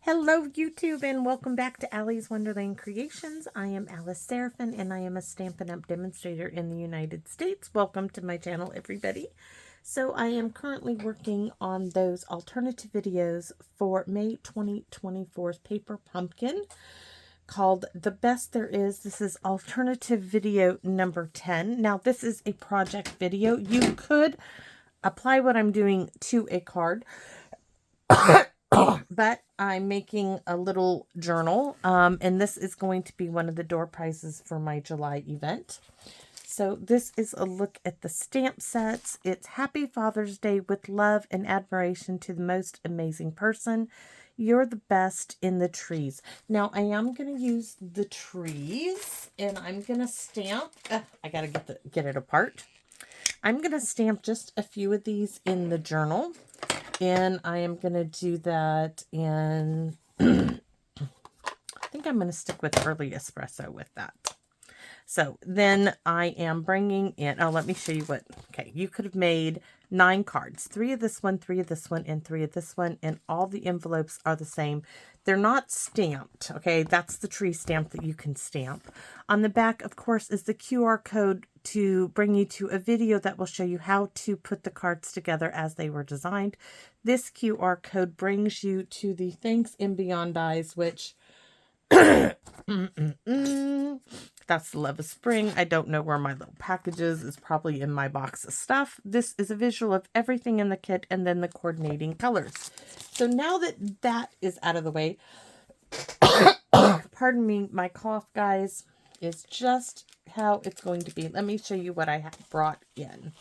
Hello YouTube and welcome back to Allie's Wonderland Creations. I am Alice Seraphin and I am a Stampin' Up! Demonstrator in the United States. Welcome to my channel, everybody. So I am currently working on those alternative videos for May 2024's Paper Pumpkin called The Best There Is. This is alternative video number 10. Now this is a project video. You could apply what I'm doing to a card. But I'm making a little journal, and this is going to be one of the door prizes for my July event. So this is a look at the stamp sets. It's Happy Father's Day with love and admiration to the most amazing person. You're the best in the trees. Now I am going to use the trees, and I'm going to stamp. I got to get it apart. I'm going to stamp just a few of these in the journal. And I am going to do that in, I think I'm going to stick with early espresso with that. So then I am bringing in, let me show you what, okay, you could have made 9 cards, 3 of this one, 3 of this one, and 3 of this one, and all the envelopes are the same. They're not stamped, okay? That's the tree stamp that you can stamp. On the back, of course, is the QR code to bring you to a video that will show you how to put the cards together as they were designed. This QR code brings you to the Thanks and Beyond Eyes, which that's the Love of Spring. I don't know where my little package is. It's probably in my box of stuff. This is a visual of everything in the kit and then the coordinating colors. So now that that is out of the way, pardon me, my cough, guys, is just how it's going to be. Let me show you what I have brought in.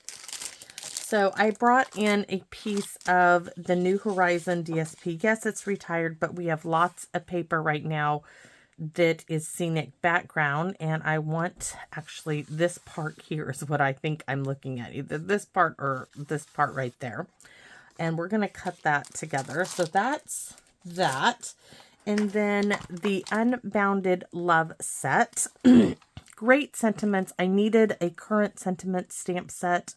So I brought in a piece of the New Horizon DSP. Yes, it's retired, but we have lots of paper right now that is scenic background. And I want, actually, this part here is what I think I'm looking at. Either this part or this part right there. And we're going to cut that together. So that's that. And then the Unbounded Love set. Great sentiments. I needed a current sentiment stamp set.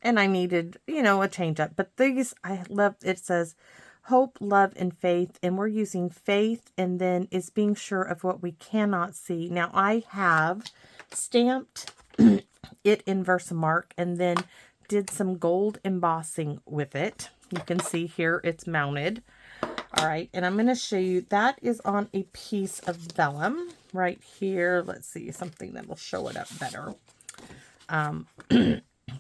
And I needed, a change up. But these, I love, it says hope, love, and faith. And we're using faith and then is being sure of what we cannot see. Now, I have stamped it in versamark and then did some gold embossing with it. You can see here it's mounted. All right. And I'm going to show you that is on a piece of vellum right here. Let's see, something that will show it up better.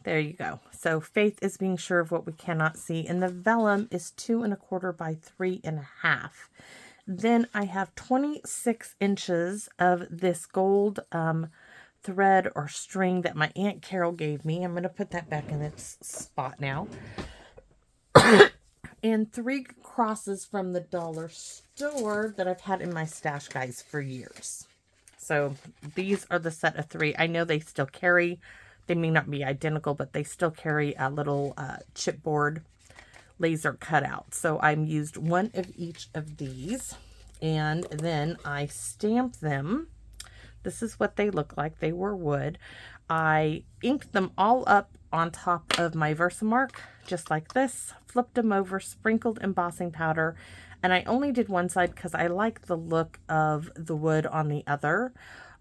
There you go. So faith is being sure of what we cannot see. And the vellum is 2 1/4 by 3 1/2. Then I have 26 inches of this gold thread or string that my Aunt Carol gave me. I'm going to put that back in its spot now. And 3 crosses from the dollar store that I've had in my stash, guys, for years. So these are the set of 3. I know they still carry. They may not be identical, but they still carry a little chipboard laser cutout. So I used 1 of each of these. And then I stamped them. This is what they look like. They were wood. I inked them all up on top of my Versamark, just like this. Flipped them over, sprinkled embossing powder. And I only did one side because I like the look of the wood on the other.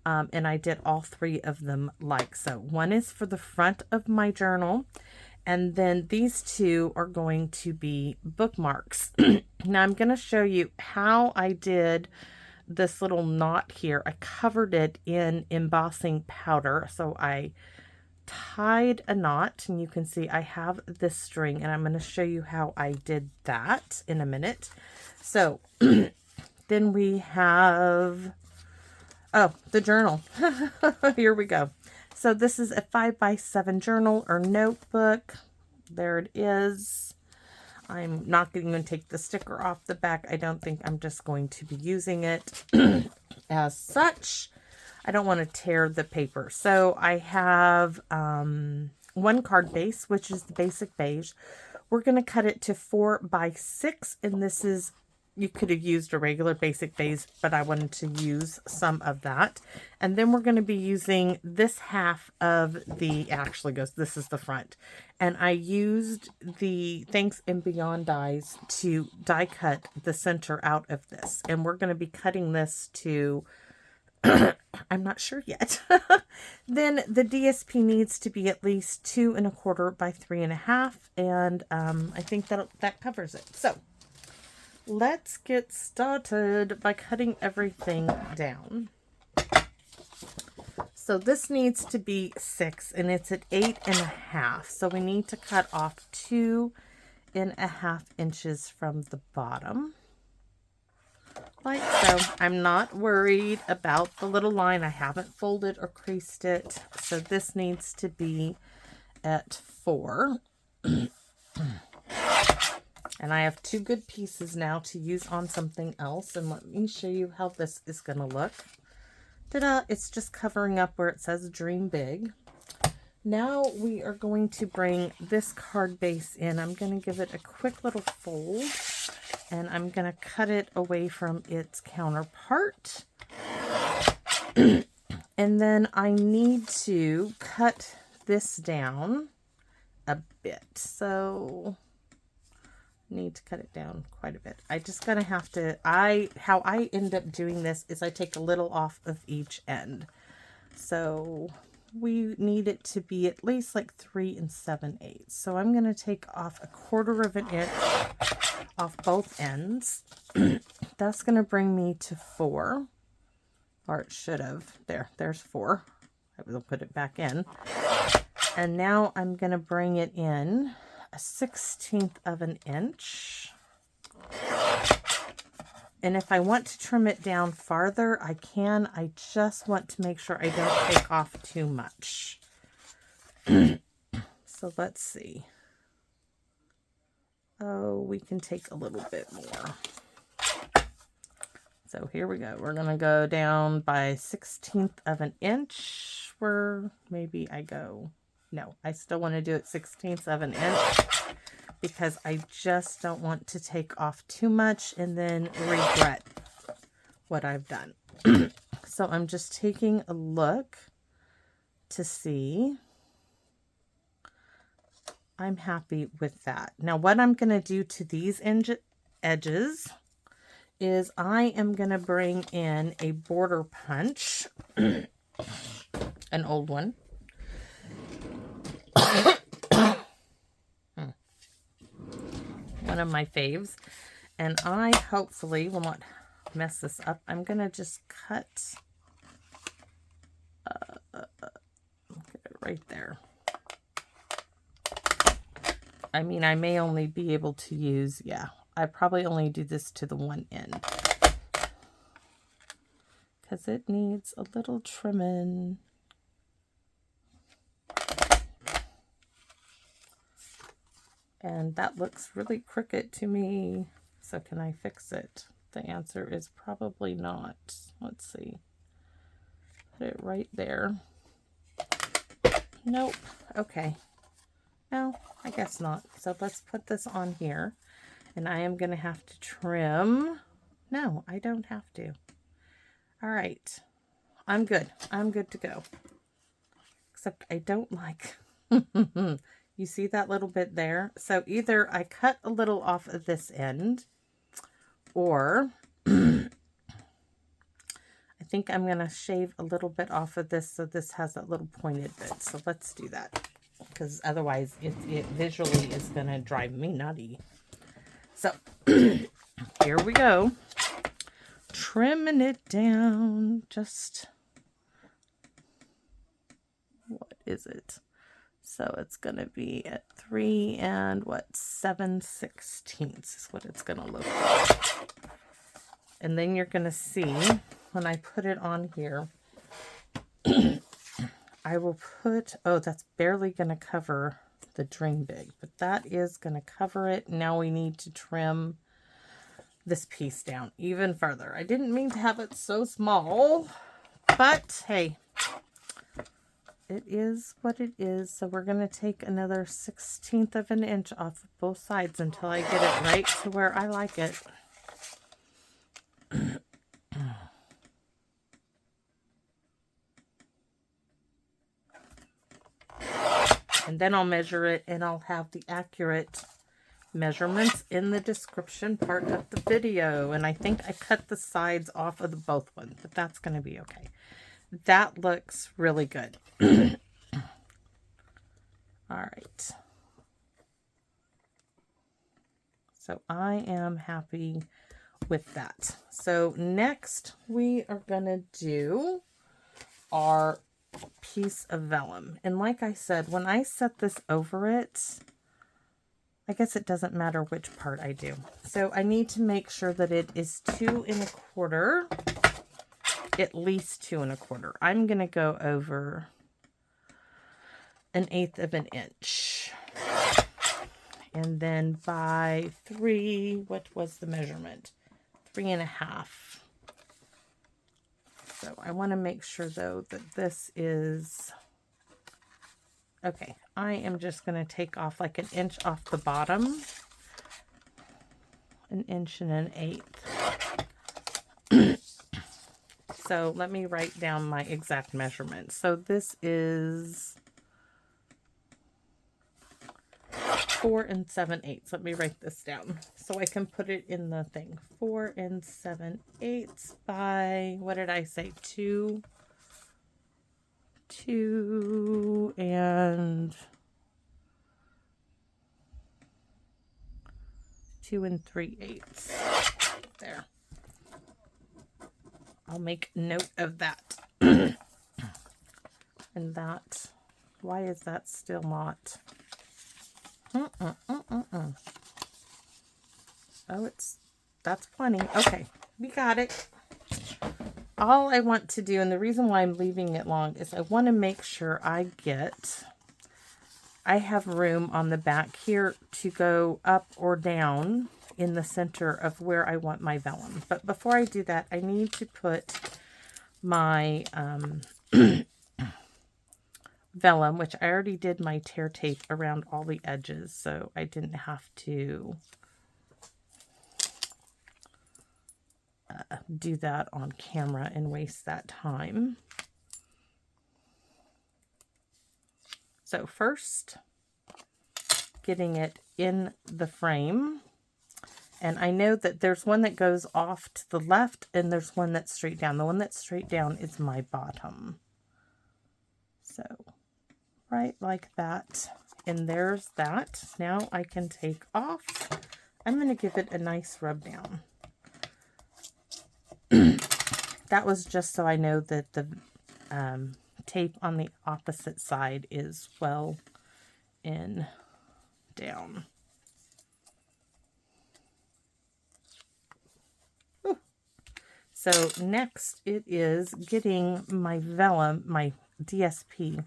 And I did all 3 of them like so. One is for the front of my journal. And then these 2 are going to be bookmarks. Now I'm going to show you how I did this little knot here. I covered it in embossing powder. So I tied a knot, and you can see I have this string, and I'm going to show you how I did that in a minute. So then we have, the journal. Here we go. So this is a 5x7 journal or notebook. There it is. I'm not going to take the sticker off the back. I don't think. I'm just going to be using it as such. I don't want to tear the paper. So I have 1 card base, which is the basic beige. We're going to cut it to 4x6, and this is You could have used a regular basic beige, but I wanted to use some of that. And then we're going to be using this half of the, actually goes, this is the front. And I used the Thanks and Beyond dies to die cut the center out of this. And we're going to be cutting this to, I'm not sure yet. Then the DSP needs to be at least 2 1/4 by 3 1/2. And I think that covers it. So let's get started by cutting everything down. So this needs to be 6 and it's at 8 1/2. So we need to cut off 2 1/2 inches from the bottom. Like so. I'm not worried about the little line. I haven't folded or creased it. So this needs to be at 4. And I have 2 good pieces now to use on something else. And let me show you how this is going to look. Ta-da! It's just covering up where it says Dream Big. Now we are going to bring this card base in. I'm going to give it a quick little fold. And I'm going to cut it away from its counterpart. And then I need to cut this down a bit. So need to cut it down quite a bit. I just gonna have to, how I end up doing this is I take a little off of each end. So we need it to be at least like 3 7/8. So I'm gonna take off 1/4 of an inch off both ends. That's gonna bring me to 4, or it should have. There's 4. I will put it back in. And now I'm gonna bring it in 1/16 of an inch. And if I want to trim it down farther, I can. I just want to make sure I don't take off too much. So let's see. Oh, we can take a little bit more. So here we go. We're going to go down by 1/16 of an inch. Where maybe I go... No, I still want to do it 1/16 of an inch because I just don't want to take off too much and then regret what I've done. So I'm just taking a look to see. I'm happy with that. Now what I'm going to do to these edges is I am going to bring in a border punch, an old one. One of my faves, and I hopefully will not mess this up. I'm gonna just cut get it right there. I mean, I may only be able to use, yeah, I probably only do this to the one end because it needs a little trimming. And that looks really crooked to me. So can I fix it? The answer is probably not. Let's see. Put it right there. Nope. Okay. No, I guess not. So let's put this on here. And I am going to have to trim. No, I don't have to. All right. I'm good. I'm good to go. Except I don't like... You see that little bit there? So either I cut a little off of this end, or I think I'm going to shave a little bit off of this so this has that little pointed bit. So let's do that, because otherwise it visually is going to drive me nutty. So here we go. Trimming it down. Just, what is it? So it's going to be at 3 7/16 is what it's going to look like. And then you're going to see when I put it on here, I will put, oh, that's barely going to cover the Dream Big, but that is going to cover it. Now we need to trim this piece down even further. I didn't mean to have it so small, but hey, it is what it is. So we're going to take another 1/16 of an inch off of both sides until I get it right to where I like it. And then I'll measure it, and I'll have the accurate measurements in the description part of the video. And I think I cut the sides off of the both ones, but that's going to be okay. That looks really good. All right. So I am happy with that. So next we are going to do our piece of vellum. And like I said, when I set this over it, I guess it doesn't matter which part I do. So I need to make sure that it is 2 1/4, at least 2 1/4. I'm going to go over 1/8 of an inch. And then by 3, what was the measurement? 3 1/2. So I want to make sure though that this is, okay, I am just going to take off like 1 inch off the bottom. 1 inch and 1/8. So let me write down my exact measurement. So this is 4 7/8. Let me write this down so I can put it in the thing. 4 7/8 by, what did I say? 2 and 2 3/8. There. I'll make note of that. And that, why is that still not? Oh, that's plenty. Okay, we got it. All I want to do, and the reason why I'm leaving it long, is I want to make sure I have room on the back here to go up or down in the center of where I want my vellum. But before I do that, I need to put my vellum, which I already did my tear tape around all the edges, so I didn't have to do that on camera and waste that time. So first, getting it in the frame. And I know that there's one that goes off to the left and there's one that's straight down. The one that's straight down is my bottom. So right like that. And there's that. Now I can take off. I'm going to give it a nice rub down. That was just so I know that the tape on the opposite side is well in down. Whew. So next it is getting my vellum, my DSP,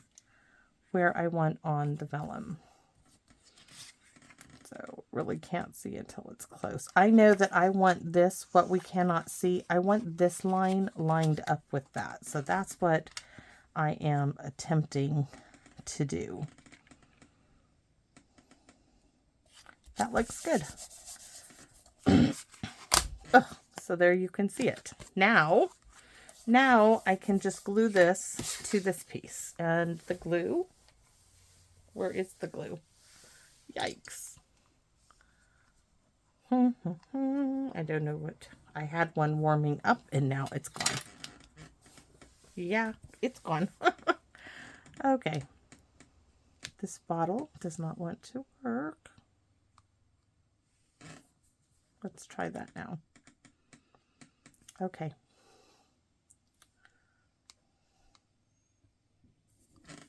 where I want on the vellum. So really can't see until it's close. I know that I want this, what we cannot see, I want this line lined up with that. So that's what I am attempting to do. That looks good. Oh, so there you can see it. Now I can just glue this to this piece. And the glue, where is the glue? Yikes. I don't know what. I had one warming up and now it's gone. Yeah, it's gone. Okay. This bottle does not want to work. Let's try that now. Okay.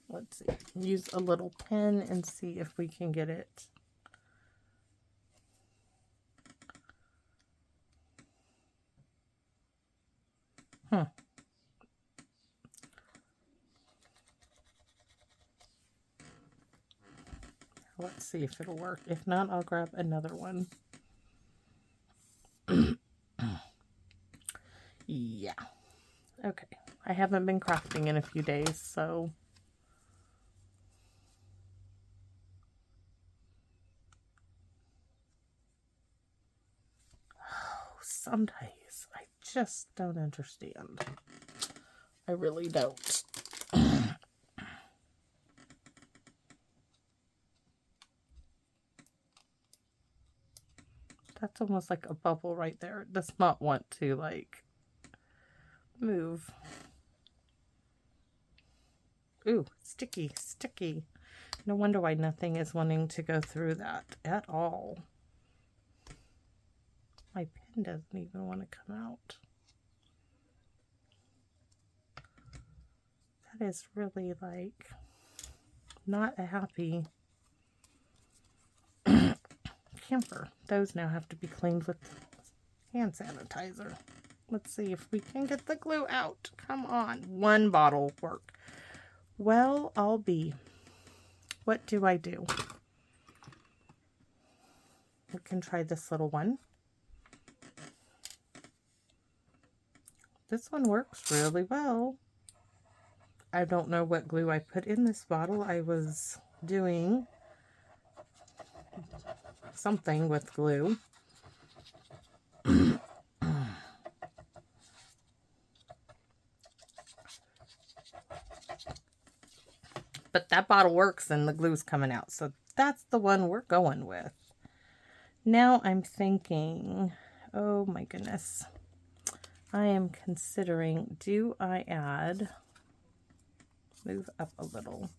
Let's see. Use a little pen and see if we can get it. Let's see if it'll work. If not, I'll grab another one. Yeah. Okay. I haven't been crafting in a few days, so some days I just don't understand. I really don't. That's almost like a bubble right there. It does not want to like move. Ooh, sticky, sticky. No wonder why nothing is wanting to go through that at all. My pen doesn't even want to come out. That is really like not a happy camper. Those now have to be cleaned with hand sanitizer. Let's see if we can get the glue out. Come on. One bottle work. Well, I'll be. What do I do? We can try this little one. This one works really well. I don't know what glue I put in this bottle. I was doing something with glue. But that bottle works and the glue's coming out. So that's the one we're going with. Now I'm thinking, oh my goodness. I am considering, do I add, move up a little.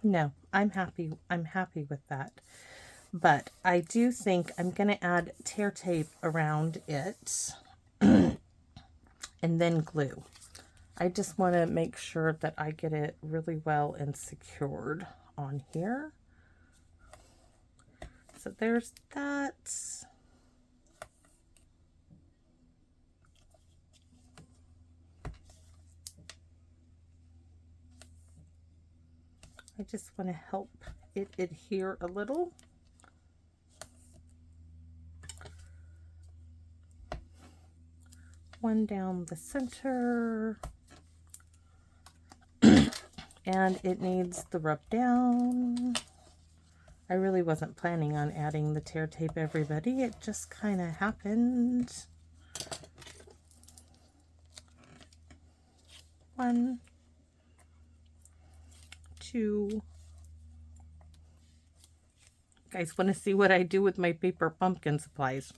No, I'm happy with that. But I do think I'm going to add tear tape around it and then glue. I just want to make sure that I get it really well and secured on here. So there's that. I just want to help it adhere a little. One down the center. And it needs the rub down. I really wasn't planning on adding the tear tape, everybody. It just kind of happened. 1, 2. Guys, want to see what I do with my paper pumpkin supplies?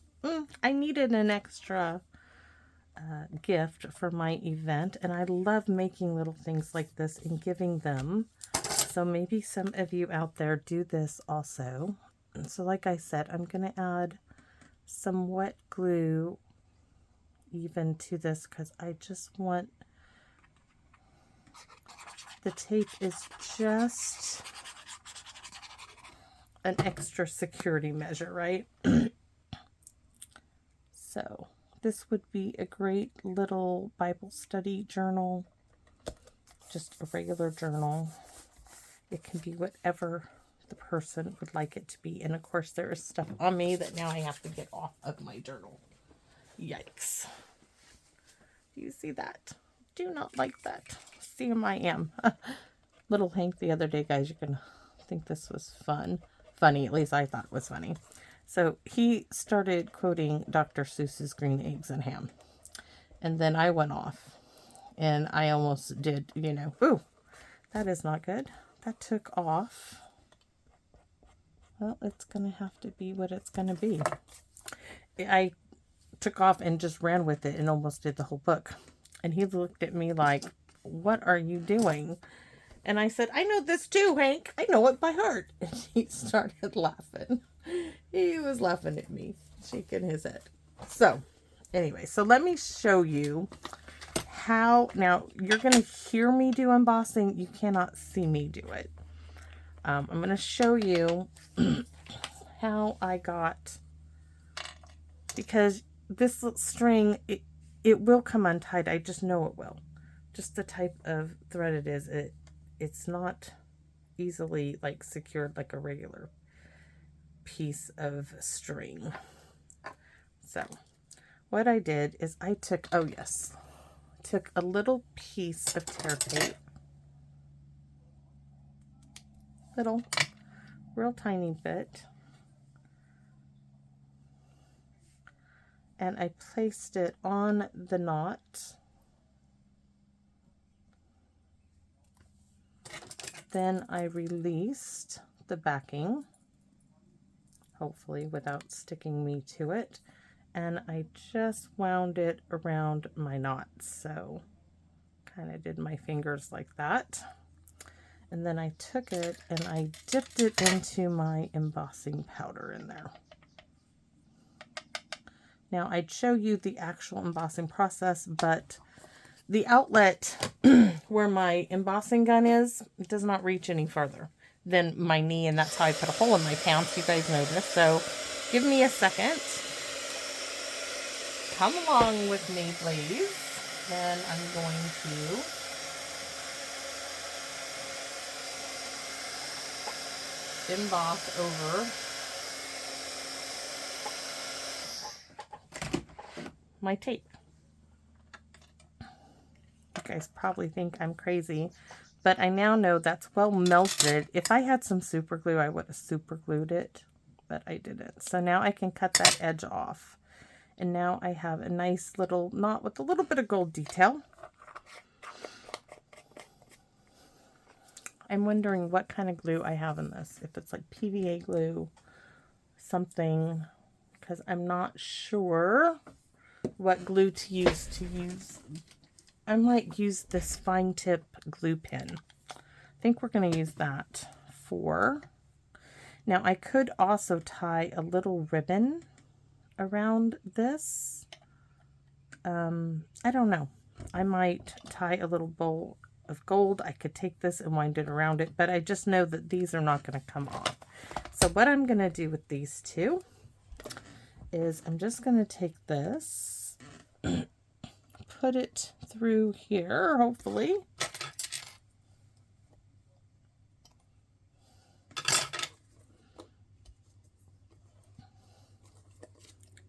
I needed an extra gift for my event, and I love making little things like this and giving them. So maybe some of you out there do this also. And so like I said, I'm going to add some wet glue even to this because I just want, the tape is just an extra security measure, right? So this would be a great little Bible study journal, just a regular journal. It can be whatever the person would like it to be. And of course there is stuff on me that now I have to get off of my journal. Yikes. Do you see that? Do not like that. See him I am. Little Hank the other day, guys, you're going to think this was fun. Funny, at least I thought it was funny. So he started quoting Dr. Seuss's Green Eggs and Ham. And then I went off. And I almost did, you know, ooh, that is not good. That took off. Well, it's going to have to be what it's going to be. I took off and just ran with it and almost did the whole book. And he looked at me like, what are you doing? And I said, I know this too, Hank. I know it by heart. And he started laughing. He was laughing at me, shaking his head. So, anyway, so let me show you how. Now, you're going to hear me do embossing. You cannot see me do it. I'm going to show you how I got, because this string, it will come untied. I just know it will. Just the type of thread it is, it's not easily like secured like a regular piece of string. So what I did is I took, oh yes, took a little piece of tear tape, little, real tiny bit, and I placed it on the knot Then I released the backing, hopefully without sticking me to it, and I just wound it around my knots. So kind of did my fingers like that. And then I took it and I dipped it into my embossing powder in there. Now I'd show you the actual embossing process, but the outlet where my embossing gun is, it does not reach any further than my knee, and that's how I put a hole in my pants. You guys know this, so give me a second. Come along with me, please. Then I'm going to emboss over my tape. You guys probably think I'm crazy, but I now know that's well melted. If I had some super glue, I would have super glued it, but I didn't. So now I can cut that edge off. And now I have a nice little knot with a little bit of gold detail. I'm wondering what kind of glue I have in this. If it's like PVA glue, something, because I'm not sure what glue to use. I might use this fine tip glue pen. I think we're going to use that for. Now I could also tie a little ribbon around this. I don't know. I might tie a little bowl of gold. I could take this and wind it around it, but I just know that these are not going to come off. So what I'm going to do with these two is I'm just going to take this, put it through here, hopefully.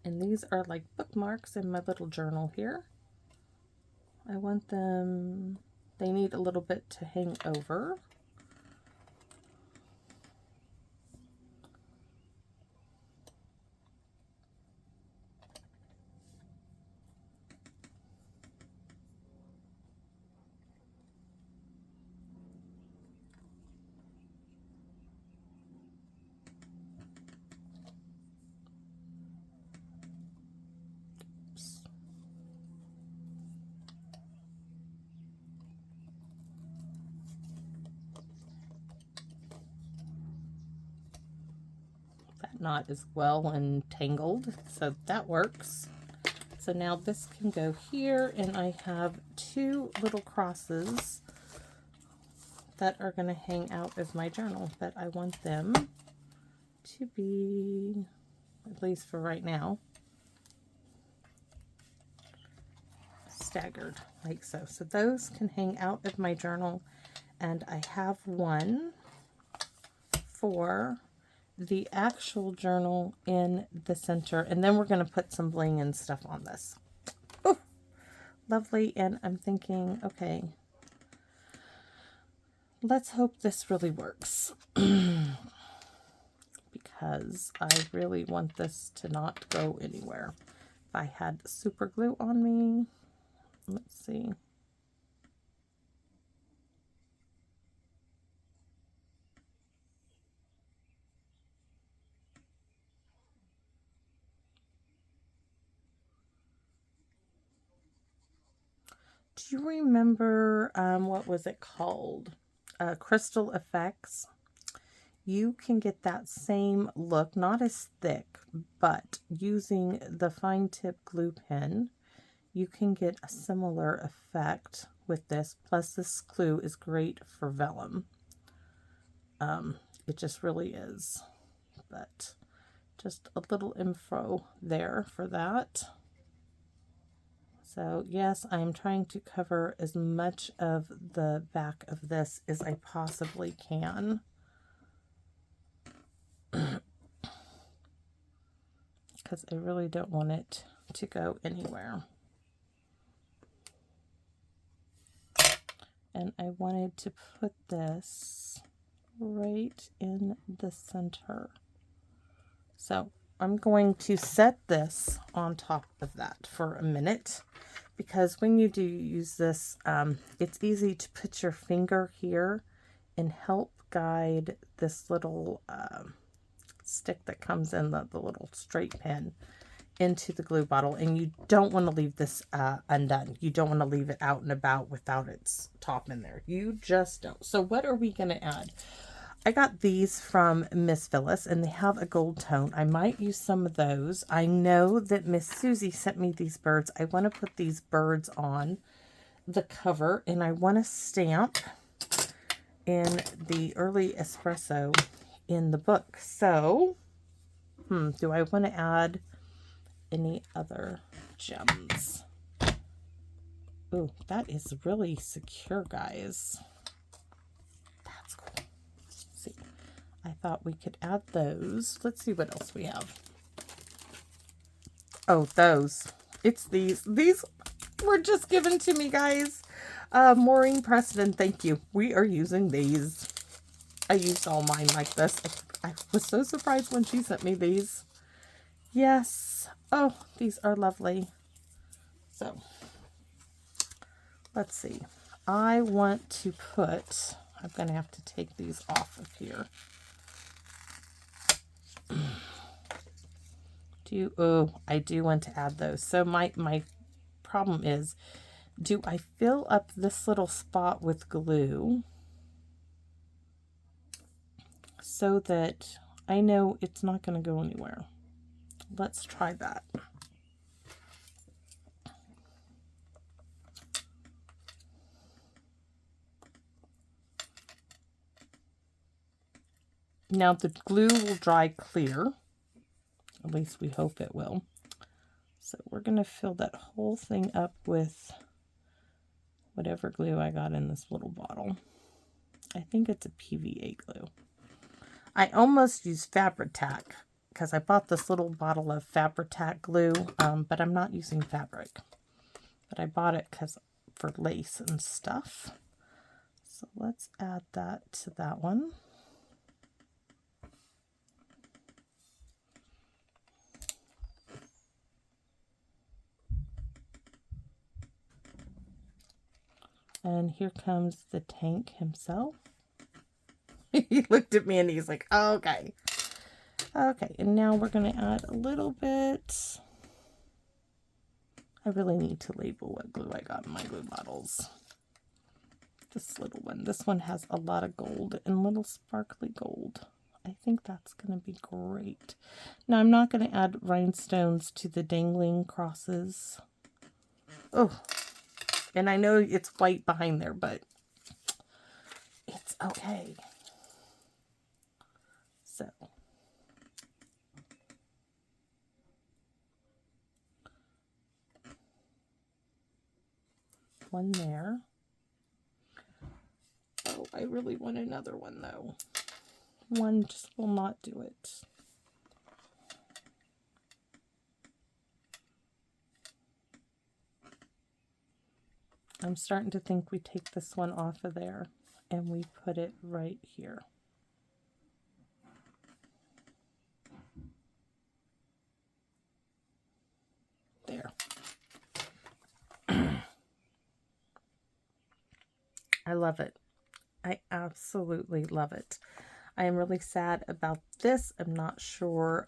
And these are like bookmarks in my little journal here. I want them, they need a little bit to hang over. Knot is well entangled, so that works. So now this can go here, and I have two little crosses that are going to hang out of my journal, but I want them to be, at least for right now, staggered like so. So those can hang out of my journal, and I have one for the actual journal in the center, and then we're going to put some bling and stuff on this. Oh, lovely. And I'm thinking, okay, let's hope this really works because I really want this to not go anywhere. If I had super glue on me, let's see. Do you remember, what was it called? Crystal Effects. You can get that same look, not as thick, but using the fine tip glue pen, you can get a similar effect with this. Plus this glue is great for vellum. It just really is. But just a little info there for that. So yes, I'm trying to cover as much of the back of this as I possibly can. Because I really don't want it to go anywhere. And I wanted to put this right in the center. So I'm going to set this on top of that for a minute, because when you do use this, it's easy to put your finger here and help guide this little stick that comes in the little straight pin into the glue bottle. And you don't want to leave this undone. You don't want to leave it out and about without its top in there. You just don't. So what are we going to add? I got these from Miss Phyllis, and they have a gold tone. I might use some of those. I know that Miss Susie sent me these birds. I want to put these birds on the cover, and I want to stamp in the early espresso in the book. So, do I want to add any other gems? Ooh, that is really secure, guys. That's cool. See, I thought we could add those. Let's see what else we have. Oh, those. It's these. These were just given to me, guys. Maureen Preston, thank you. We are using these. I used all mine like this. I was so surprised when she sent me these. Yes. Oh, these are lovely. So, let's see. I want to put... I'm going to have to take these off of here. I do want to add those. So my problem is, do I fill up this little spot with glue so that I know it's not going to go anywhere? Let's try that. Now the glue will dry clear. At least we hope it will. So we're going to fill that whole thing up with whatever glue I got in this little bottle. I think it's a PVA glue. I almost used Fabri-Tac because I bought this little bottle of Fabri-Tac glue, but I'm not using fabric. But I bought it for lace and stuff. So let's add that to that one. And here comes the tank himself. He looked at me and he's like, oh, okay. Okay, and now we're going to add a little bit. I really need to label what glue I got in my glue bottles. This little one. This one has a lot of gold and little sparkly gold. I think that's going to be great. Now, I'm not going to add rhinestones to the dangling crosses. Oh. And I know it's white behind there, but it's okay. So. One there. Oh, I really want another one, though. One just will not do it. I'm starting to think we take this one off of there and we put it right here. There. I love it. I absolutely love it. I am really sad about this. I'm not sure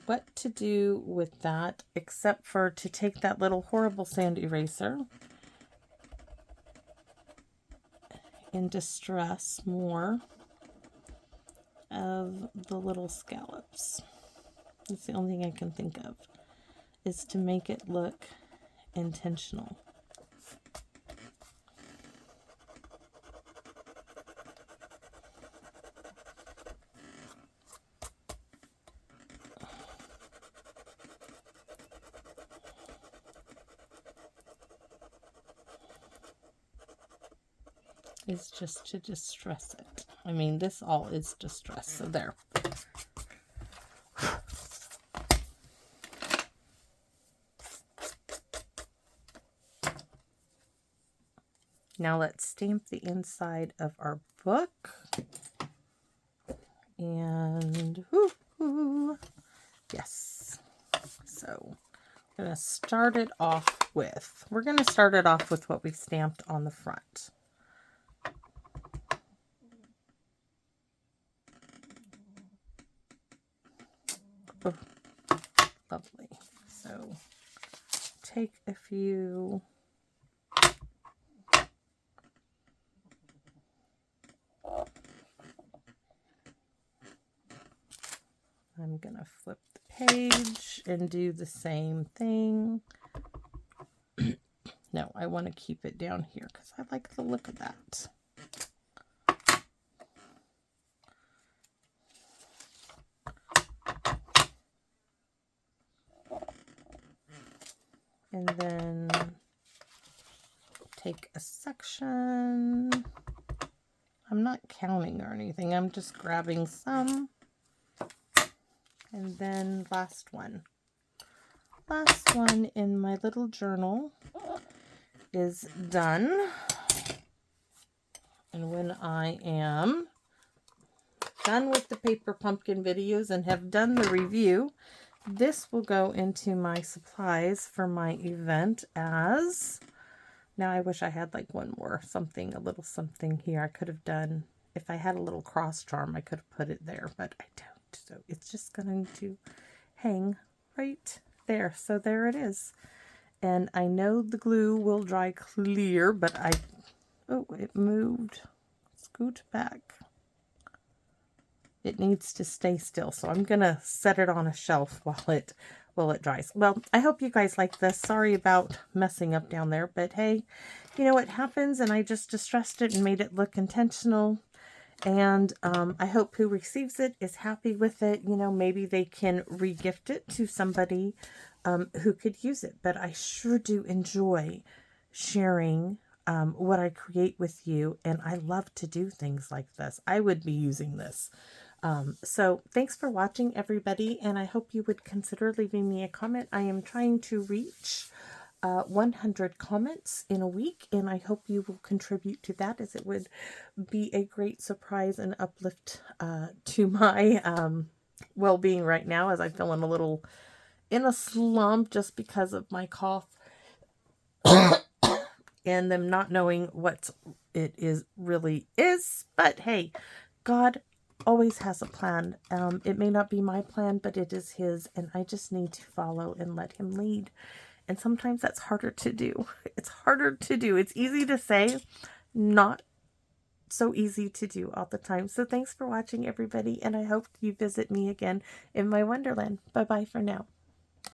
what to do with that, except for to take that little horrible sand eraser and distress more of the little scallops. That's the only thing I can think of, is to make it look intentional. Is just to distress it. I mean, this all is distress, so there. Now let's stamp the inside of our book. And yes. So we're going to start it off with what we stamped on the front. Oh, lovely. So take a few. I'm going to flip the page and do the same thing. No, I want to keep it down here because I like the look of that. And then take a section. I'm not counting or anything. I'm just grabbing some. And then last one. Last one in my little journal is done. And when I am done with the paper pumpkin videos and have done the review, this will go into my supplies for my event as, now I wish I had like one more something, a little something here I could have done. If I had a little cross charm, I could have put it there, but I don't. So it's just going to hang right there. So there it is. And I know the glue will dry clear, but oh, it moved. Scoot back. It needs to stay still, so I'm gonna set it on a shelf while it dries. Well, I hope you guys like this. Sorry about messing up down there, but hey, you know, it happens, and I just distressed it and made it look intentional. And I hope who receives it is happy with it. You know, maybe they can re-gift it to somebody who could use it. But I sure do enjoy sharing what I create with you, and I love to do things like this. I would be using this. So thanks for watching, everybody, and I hope you would consider leaving me a comment. I am trying to reach 100 comments in a week, and I hope you will contribute to that, as it would be a great surprise and uplift to my well-being right now, as I'm feeling a little in a slump just because of my cough and them not knowing what it is really is. But hey, God always has a plan. It may not be my plan, but it is his, and I just need to follow and let him lead. And sometimes that's harder to do. It's harder to do. It's easy to say, not so easy to do all the time. So thanks for watching, everybody, and I hope you visit me again in my wonderland. Bye-bye for now.